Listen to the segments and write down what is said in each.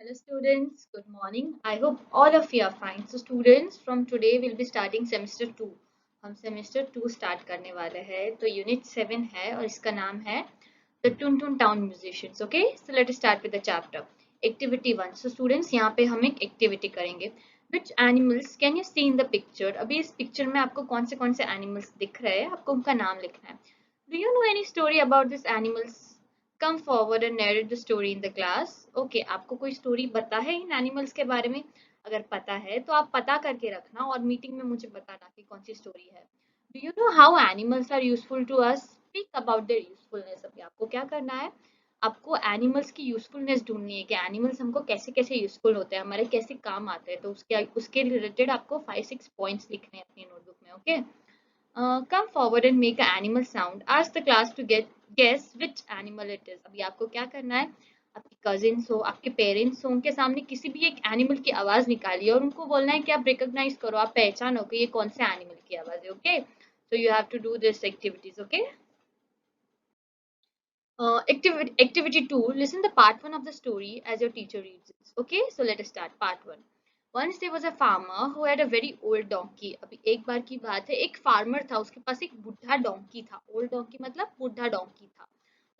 Hello students, good morning. I hope all of you are fine. So students, from today we'll be starting semester 2. हम semester 2 start करने वाले हैं. तो unit 7 है और इसका नाम है The Tuntun Town Musicians. Okay, so let us start with the chapter. Activity 1. So students, यहाँ पे हम एक activity करेंगे. Which animals can you see in the picture? अभी इस picture में आपको कौन से animals दिख रहे हैं? आपको उनका नाम लिखना है. Do you know any story about these animals? Come forward and narrate the story in the class. Okay, आपको कोई स्टोरी पता है इन एनिमल्स के बारे में? अगर पता है तो आप पता करके रखना और मीटिंग में मुझे बताना कि कौन सी स्टोरी है. Do you know how animals are useful to us? Speak about their usefulness. अभी आपको क्या करना है? आपको एनिमल्स की यूजफुलनेस ढूंढनी है कि एनिमल्स हमको कैसे कैसे यूजफुल होते हैं, हमारे कैसे काम आते हैं. तो उसके रिलेटेड आपको 5-6 पॉइंट्स लिखने हैं अपनी नोटबुक में. Okay, come forward and make an animal sound. Ask the class to guess which animal it is. अभी आपको क्या करना है? आपके कजिन्स हो, आपके पेरेंट्स हो, उनके सामने किसी भी एक एनिमल की आवाज निकालिए और उनको बोलना है कि आप रिकॉग्नाइज करो, आप पहचानो कि ये कौन से एनिमल की आवाज है. Okay, so you have to do this activities. Okay. Activity 2. Listen the part 1 of the story as your teacher reads it. Okay, so let us start part 1. Once there was a farmer who had a very old donkey. अभी एक बार की बात है, एक farmer था, उसके पास एक बुढ़ा डोंकी था. ओल्ड डोंकी मतलब बुढ़ा डोंकी था.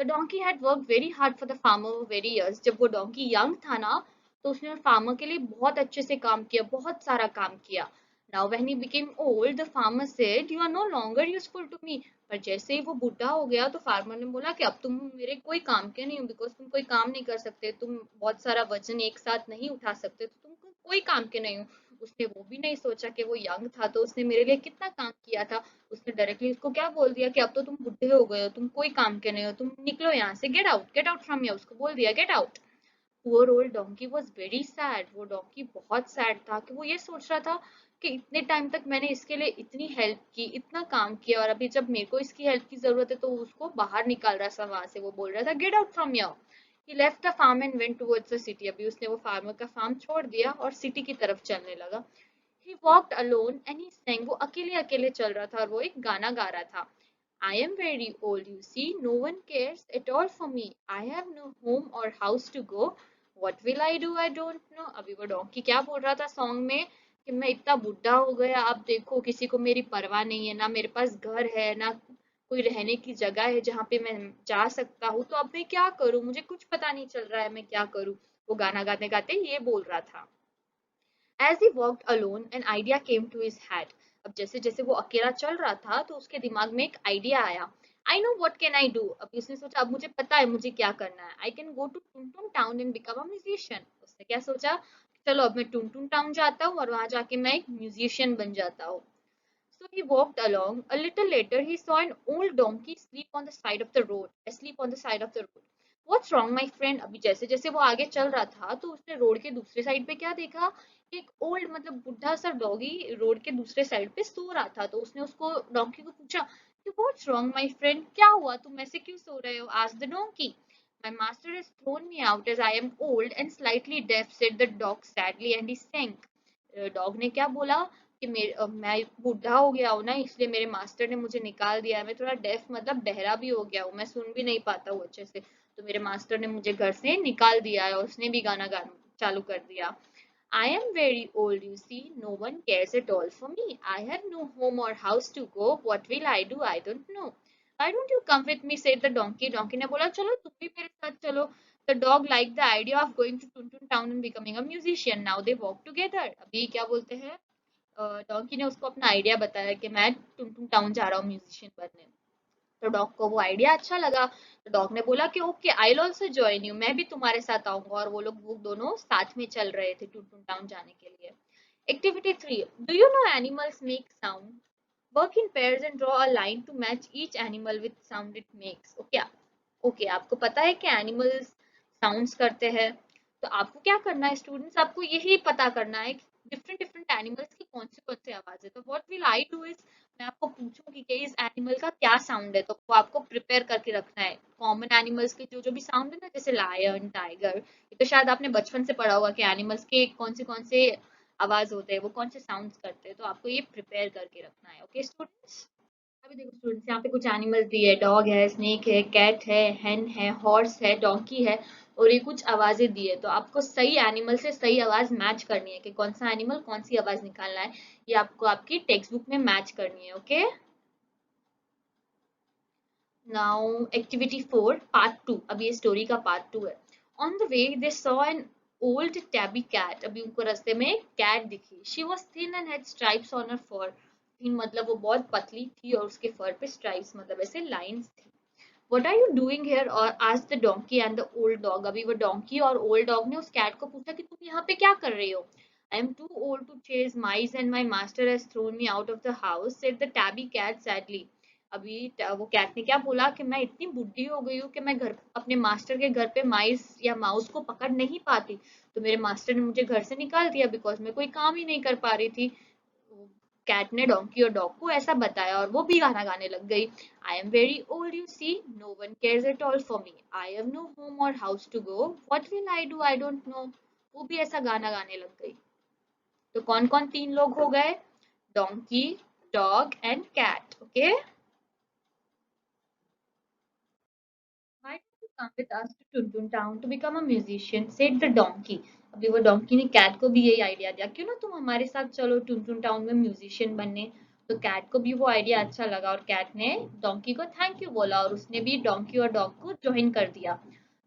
The donkey had worked very hard for the farmer for very years. जब वो डोंकी यंग था ना, तो उसने फार्मर के लिए बहुत अच्छे से काम किया, बहुत सारा काम किया. Now when he became old, the farmer said, "You are no longer useful to me." पर जैसे ही वो बूढ़ा हो गया तो फार्मर ने बोला कि अब तुम मेरे कोई काम के नहीं हो, बिकॉज तुम कोई काम नहीं कर सकते, तुम बहुत सारा वजन एक साथ नहीं उठा सकते, तो तुम कोई काम के नहीं हो. उसने वो भी नहीं सोचा कि वो यंग था तो उसने मेरे लिए कितना काम किया था. उसने डायरेक्टली उसको क्या बोल दिया कि अब तो तुम बुढ़े हो गए हो, तुम कोई काम के नहीं हो, तुम निकलो यहाँ से, गेट आउट फ्रॉम हियर. उसको बोल दिया get out. Poor old donkey was very sad. वो डोंकी बहुत सैड था कि वो ये सोच रहा था कि इतने टाइम तक मैंने इसके लिए इतनी हेल्प की, इतना काम किया, और अभी जब मेरे को इसकी हेल्प की जरूरत है तो उसको बाहर निकाल रहा था वहां से. वो बोल रहा था get out from here. He left the farm and went towards the city. अभी उसने वो फार्मर का फार्म छोड़ दिया और सिटी की तरफ चलने लगा. He walked alone and he sang. वो अकेले अकेले चल रहा था और वो एक गाना गा रहा था. I am very old, you see. No one cares at all for me. I have no home or house to go. What will I do? I don't know. अभी वो डोंकी क्या बोल रहा था सॉन्ग में कि मैं इतना बुढ़ा हो गया, आप देखो किसी को मेरी परवाह नहीं है, ना मेरे पास घर है, ना कोई रहने की जगह है जहाँ पे मैं जा सकता हूँ, तो अब मैं क्या करूँ, मुझे कुछ पता नहीं चल रहा है मैं क्या करूँ. वो गाना गाते गाते ये बोल रहा था. As he walked alone, an idea came to his head. अब जैसे जैसे वो अकेला चल रहा था तो उसके दिमाग में एक आइडिया आया. I know what can I do. अब उसने सोचा अब मुझे पता है मुझे क्या करना है. I can go to Tuntun town and become a musician. उसने क्या सोचा, चलो अब मैं टुनटुन टाउन जाता हूँ और वहां जाके मैं एक म्यूजिशियन बन जाता हूँ. So he walked along. A little later, he saw an old donkey asleep on the side of the road. Asleep on the side of the road. What's wrong, my friend? अभी जैसे जैसे वो आगे चल रहा था तो उसने रोड के दूसरे साइड पे क्या देखा कि एक ओल्ड मतलब बुढ़ा सा डॉगी रोड के दूसरे साइड पे सो रहा था. तो उसने उसको डोंकी को पूछा कि व्हाट्स रॉन्ग माय फ्रेंड, क्या हुआ, तुम ऐसे क्यों सो रहे हो? Asked the donkey. My master has thrown me out as I am old and slightly deaf, said the dog sadly, and he sank. Dog ने क्या बोला कि मैं बूढ़ा हो गया हूँ ना, इसलिए मेरे मास्टर ने मुझे निकाल दिया है. मैं थोड़ा डेफ मतलब बहरा भी हो गया हूँ, मैं सुन भी नहीं पाता हूँ अच्छे से, तो मेरे मास्टर ने मुझे घर से निकाल दिया है. और उसने भी गाना गाना चालू कर दिया. I am very old, you see. No one cares at all for me. I have no home or house to go. What will I do? I don't know. Why don't you come with me? Said the donkey. Donkey ने बोला चलो तुम भी मेरे साथ चलो. The dog liked the idea of going to Tuntun town and becoming a musician. Now they walk together. अभी क्या बोलते हैं, डॉन्की ने उसको अपना आइडिया बताया कि मैं टुनटुन टाउन जा रहा हूँ म्यूजिशियन बनने. तो डॉग को वो आइडिया अच्छा लगा. तो डॉग ने बोला कि okay, I will also join you, मैं भी तुम्हारे साथ आऊंगा. और वो दोनों साथ में चल रहे थे टुनटुन टाउन जाने के लिए. Activity 3. Do you know animals make sound? Work in pairs and draw a line to match each animal with sound it makes. Okay, आपको पता है कि एनिमल्स साउंड्स करते हैं. तो आपको क्या करना है स्टूडेंट्स, आपको यही पता करना है कि डिफरेंट डिफरेंट एनिमल्स की कौन से आवाज है. तो what will I do is, मैं आपको पूछूंगी कि इस एनिमल का क्या साउंड है, तो वो आपको प्रिपेयर करके रखना है. कॉमन एनिमल्स के जो जो भी साउंड है ना, जैसे लायन, टाइगर, ये तो शायद आपने बचपन से पढ़ा होगा कि एनिमल्स के कौन से आवाज होते हैं, वो कौन से साउंड्स करते हैं, तो आपको ये प्रिपेयर करके रखना है. Okay students. अभी देखो स्टूडेंट्स, यहाँ पे कुछ एनिमल्स दिए, डॉग है, स्नेक है, कैट है, हेन है, हॉर्स है, डोंकी है, और ये कुछ आवाजें दी है। तो आपको सही एनिमल से सही आवाज मैच करनी है कि कौन सा एनिमल कौन सी आवाज निकालना है, ये आपको आपकी टेक्स्ट बुक में मैच करनी है। ओके, नाउ एक्टिविटी 4 पार्ट 2, अब ये स्टोरी का पार्ट 2 है। On the way they saw an old tabby cat, अभी उनको रास्ते में एक कैट दिखी। She was thin and had stripes on her fur. Thin मतलब वो बहुत पतली थी और उसके फर पे स्ट्राइप्स मतलब ऐसे लाइंस थी। What are you doing here? और asked the donkey and the old dog. अभी वो donkey और old dog ने उस cat को पूछा कि तुम यहाँ पे क्या कर रही हो? I am too old to chase mice and my master has thrown me out of the house, said the tabby cat sadly. अभी वो कैट ने क्या बोला कि मैं इतनी बुढ़ी हो गई हूँ कि मैं घर अपने मास्टर के घर पे माइस या माउस को पकड़ नहीं पाती, तो मेरे मास्टर ने मुझे घर से निकाल दिया बिकॉज मैं कोई काम ही नहीं कर पा रही थी। कैट ने डोंकी और डॉग को ऐसा बताया और वो भी गाना गाने लग गई। I am very old you see, no one cares at all for me, I have no home or house to go, what will I do I don't know. वो भी ऐसा गाना गाने लग गई। तो कौन कौन तीन लोग हो गए? Donkey, dog and cat. Okay, why don't you come with us to Tuntun Town to become a musician, said the donkey. अभी वो डोंकी ने कैट को भी यही आइडिया दिया, क्यों ना तुम हमारे साथ चलो टुनटुन टाउन में म्यूजिशियन बनने। तो कैट को भी वो आइडिया अच्छा लगा और कैट ने डोंकी को थैंक यू बोला और उसने भी डोंकी और डॉग को ज्वाइन कर दिया।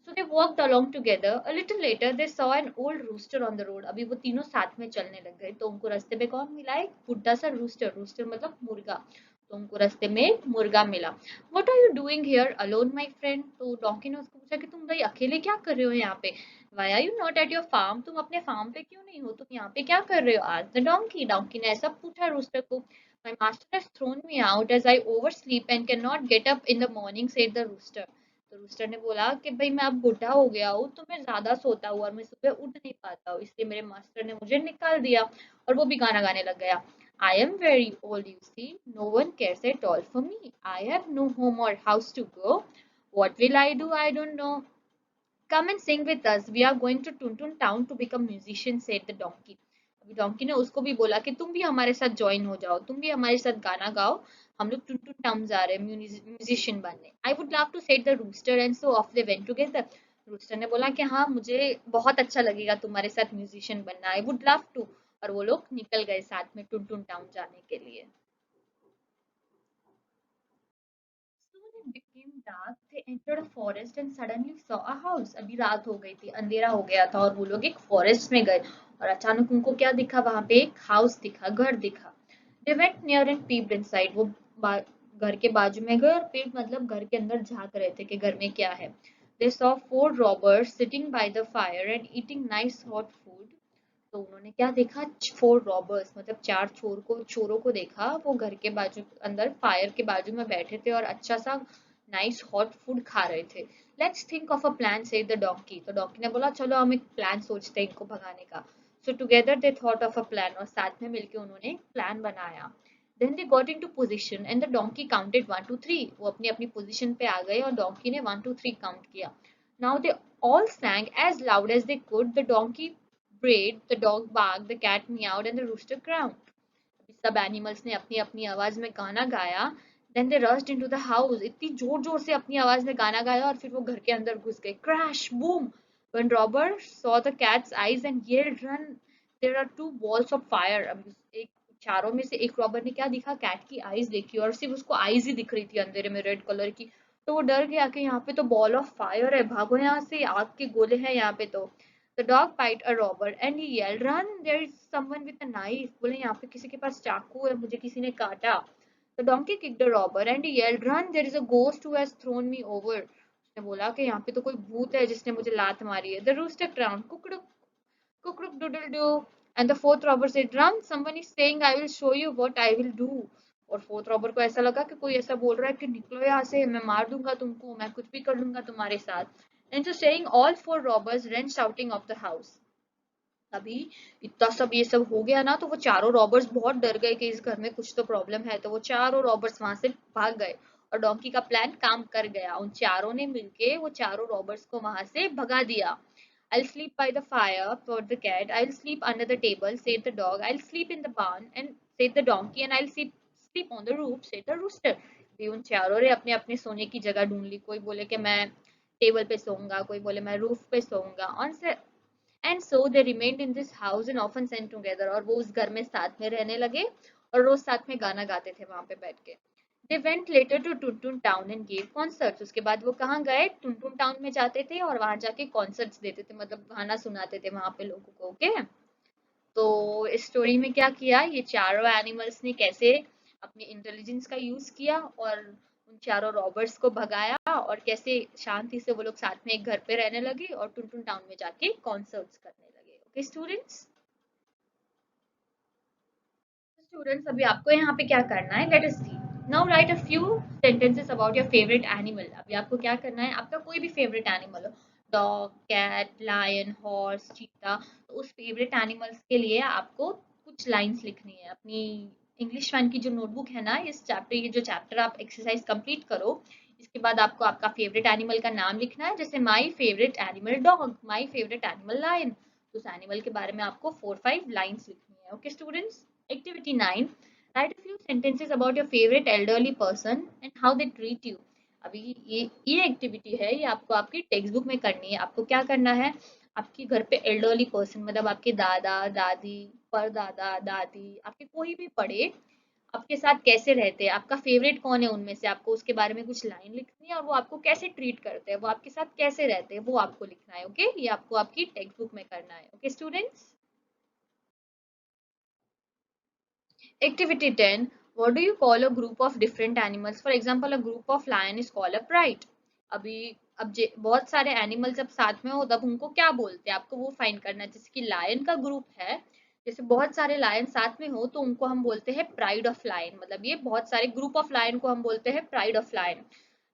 So they walked along together. A little later they saw an old rooster on the road. अभी वो तीनों साथ में चलने लग गए तो उनको रास्ते पे कौन मिला? एक बुढ़ा सा रूस्टर, रूस्टर मतलब मुर्गा। तो उनको रास्ते में एक मुर्गा मिला। What are you doing here alone, my friend? तो डोंकी ने उसको पूछा कि तुम भाई अकेले क्या कर रहे हो यहाँ पे? Why are you not at your farm? तुम अपने फार्म पे क्यों नहीं हो? तुम यहाँ पे क्या कर रहे हो? Asked the donkey. डोंकी ने ऐसा पूछा रूस्टर को। My master has thrown me out as I oversleep and cannot get up in the morning, said the rooster. तो रूस्टर ने बोला कि भाई मैं अब बूढ़ा हो गया हूँ तो मैं ज्यादा सोता हूँ और मैं सुबह उठ नहीं पाता हूँ, इसलिए मेरे मास्टर ने मुझे निकाल दिया। और वो भी गाना गाने लग गया। I am very old, you see. No one cares at all for me. I have no home or house to go. What will I do? I don't know. Come and sing with us. We are going to Tuntun Town to become musicians, said the donkey. अभी donkey ने उसको भी बोला कि तुम भी हमारे साथ ज्वाइन हो जाओ, तुम भी हमारे साथ गाना गाओ, हम लोग टुनटुन टाउन जा रहे हैं म्यूजिशियन बनने। I would love to set the rooster and so off they went together. Rooster ने बोला कि हाँ मुझे बहुत अच्छा लगेगा तुम्हारे साथ म्यूजिशियन बनना, आई वुड लव टू। और वो लोग निकल गए साथ में टुनटुन टाउन जाने के लिए। Soon it became dark. They entered a forest and suddenly saw a house. अभी रात हो गई थी, अंधेरा हो गया था और वो लोग एक फॉरेस्ट में गए और अचानक उनको क्या दिखा? वहां पे एक हाउस दिखा, घर दिखा। They went near and peeped inside. वो घर के बाजू में गए और पेड़ मतलब घर के अंदर झांक रहे थे कि घर में क्या है। They saw four robbers sitting by the fire and eating nice hot food. तो उन्होंने क्या देखा? फोर रॉबर्स मतलब चार चोरों को देखा, वो घर के बाजू अंदर फायर के बाजू में बैठे थे और अच्छा सा नाइस हॉट फूड खा रहे थे। Let's think of a plan, said the donkey. तो डोंकी ने बोला चलो हम एक प्लान सोचते हैं इनको भगाने का। So together they thought of a plan, और साथ में मिलकर उन्होंने एक प्लान बनाया। Then they got into position and the donkey counted 1 2 3। वो अपनी अपनी पोजीशन पे आ गए और डोंकी ने 1 2 3 काउंट किया। Now they all sang as loud as they could. The donkey brayed, the dog barked, the cat meowed, and the rooster crowed. सब animals ने अपनी अपनी आवाज में गाना गाया। Then they rushed into the house, इतनी जोर जोर से अपनी आवाज में गाना गाया और फिर वो घर के अंदर घुस गए। Crash boom, when robber saw the cat's eyes and yelled run, there are two balls of fire. अब एक चारों में से एक रॉबर ने क्या देखा? कैट की आईज देखी और सिर्फ उसको आईज ही दिख रही थी अंधेरे में रेड कलर की। तो वो डर गया कि यहाँ पे तो बॉल ऑफ फायर है, भागो यहाँ से, आग के गोले हैं यहाँ पे तो। The dog bit a robber and he yelled, "Run! There is someone with a knife." बोले यहाँ पे किसी के पास चाकू है, मुझे किसी ने काटा। The donkey kicked the robber and he yelled, "Run! There is a ghost who has thrown me over." उसने बोला कि यहाँ पे तो कोई भूत है जिसने मुझे लात मारी है। The rooster crowed, "Kukruk, kukruk doodle doo." And the fourth robber said, "Run! Someone is saying I will show you what I will do." और फोर्थ रॉबर को ऐसा लगा कि कोई ऐसा बोल रहा है कि निकलो यहाँ से, मैं मार दूंगा तुमको, मैं कुछ भी कर लूंगा तुम्हारे साथ। And so saying, all four robbers ran shouting off the house. अभी इतना सब ये सब हो गया ना तो वो चारों रॉबर्स बहुत डर गए कि इस घर में कुछ तो प्रॉब्लम है, तो वो चारों रॉबर्स वहां से भाग गए और डोंकी का प्लान काम कर गया। उन चारों ने मिलके वो चारों रॉबर्स को वहां से भगा दिया। I'll sleep by the fire, thought the cat. I'll sleep under the table, said the dog. I'll sleep in the barn, and said the donkey, and I'll sleep on the roof, said the rooster. भी उन चारों ने अपने अपने सोने की जगह ढूंढ ली. कोई बोले कि मैं टेबल पे सोऊंगा, कोई बोले मैं रूफ पे सोऊंगा. And so they remained in this house and often sent together. और वो उस घर में साथ में रहने लगे और रोज साथ में गाना गाते थे वहां पे बैठ के. They went later to Tuntun town and gave concerts. उसके बाद वो कहाँ गए? टुनटुन टाउन में जाते थे और वहां जाके कॉन्सर्ट्स देते थे, मतलब गाना सुनाते थे वहां पे लोगों को. ओके, तो इस स्टोरी में क्या किया, ये चारों एनिमल्स ने कैसे अपनी इंटेलिजेंस का यूज किया और उन चारों रॉबर्स को भगाया, और कैसे शांति से वो लोग साथ में एक घर पे रहने लगे और टुनटुन टाउन में जाके कॉन्सर्ट्स करने लगे. ओके स्टूडेंट्स, स्टूडेंट्स अभी आपको यहाँ पे क्या करना है, let us see. Now write a few sentences about your favourite animal. अभी आपको क्या करना है, आपका कोई भी फेवरेट एनिमल हो, डॉग, कैट, लायन, हॉर्स, चीता, तो उस फेवरेट एनिमल्स के लिए आपको कुछ लाइंस लिखनी है अपनी इंग्लिश वन की जो नोटबुक है ना. इस चैप्टर, ये जो चैप्टर आप एक्सरसाइज कंप्लीट करो, इसके बाद आपको आपका फेवरेट एनिमल का नाम लिखना है. जैसे my favourite animal dog, my favourite animal lion. तो उस एनिमल के बारे में आपको 4-5 लाइन्स लिखनी है. Okay students. Activity 9. Write a few sentences about your favorite elderly person and how they treat you. अभी ये एक्टिविटी है, ये आपको आपकी टेक्स्ट बुक में करनी है. आपको क्या करना है, आपके घर पे एल्डरली पर्सन, मतलब आपके दादा दादी, परदादा दादी, आपके कोई भी पड़े, आपके साथ कैसे रहते हैं, आपका फेवरेट कौन है उनमें से, आपको उसके बारे में कुछ लाइन लिखनी है. और वो आपको कैसे ट्रीट करते हैं, वो आपके साथ कैसे रहते हैं, वो आपको लिखना है. ओके, ये आपको आपकी टेक्स्ट बुक में करना है. Okay students. Activity 10. What do you call a group of different animals? For example, a group of lion is called a pride. अभी बहुत सारे एनिमल्स जब साथ में हो तब उनको क्या बोलते हैं, आपको वो फाइंड करना है. जैसे कि लायन का ग्रुप है, जैसे बहुत सारे लायन साथ में हो तो उनको हम बोलते हैं प्राइड ऑफ लायन. मतलब ये बहुत सारे ग्रुप ऑफ लायन को हम बोलते हैं pride of lion.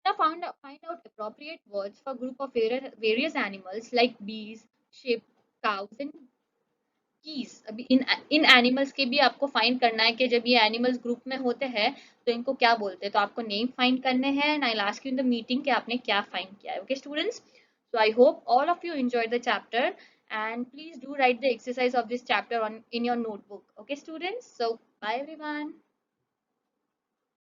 Now find out appropriate words for group of various animals like bees, sheep, cows and keys. अभी इन एनिमल्स के भी आपको फाइंड करना है कि जब ये एनिमल्स ग्रुप में होते हैं तो इनको क्या बोलते हैं. तो आपको नेम फाइंड करने हैं and I will ask you in the meeting कि आपने क्या फाइंड किया है. Okay students, so I hope all of you enjoyed the chapter, and please do write the exercise of this chapter on in your notebook. Okay students, so bye everyone.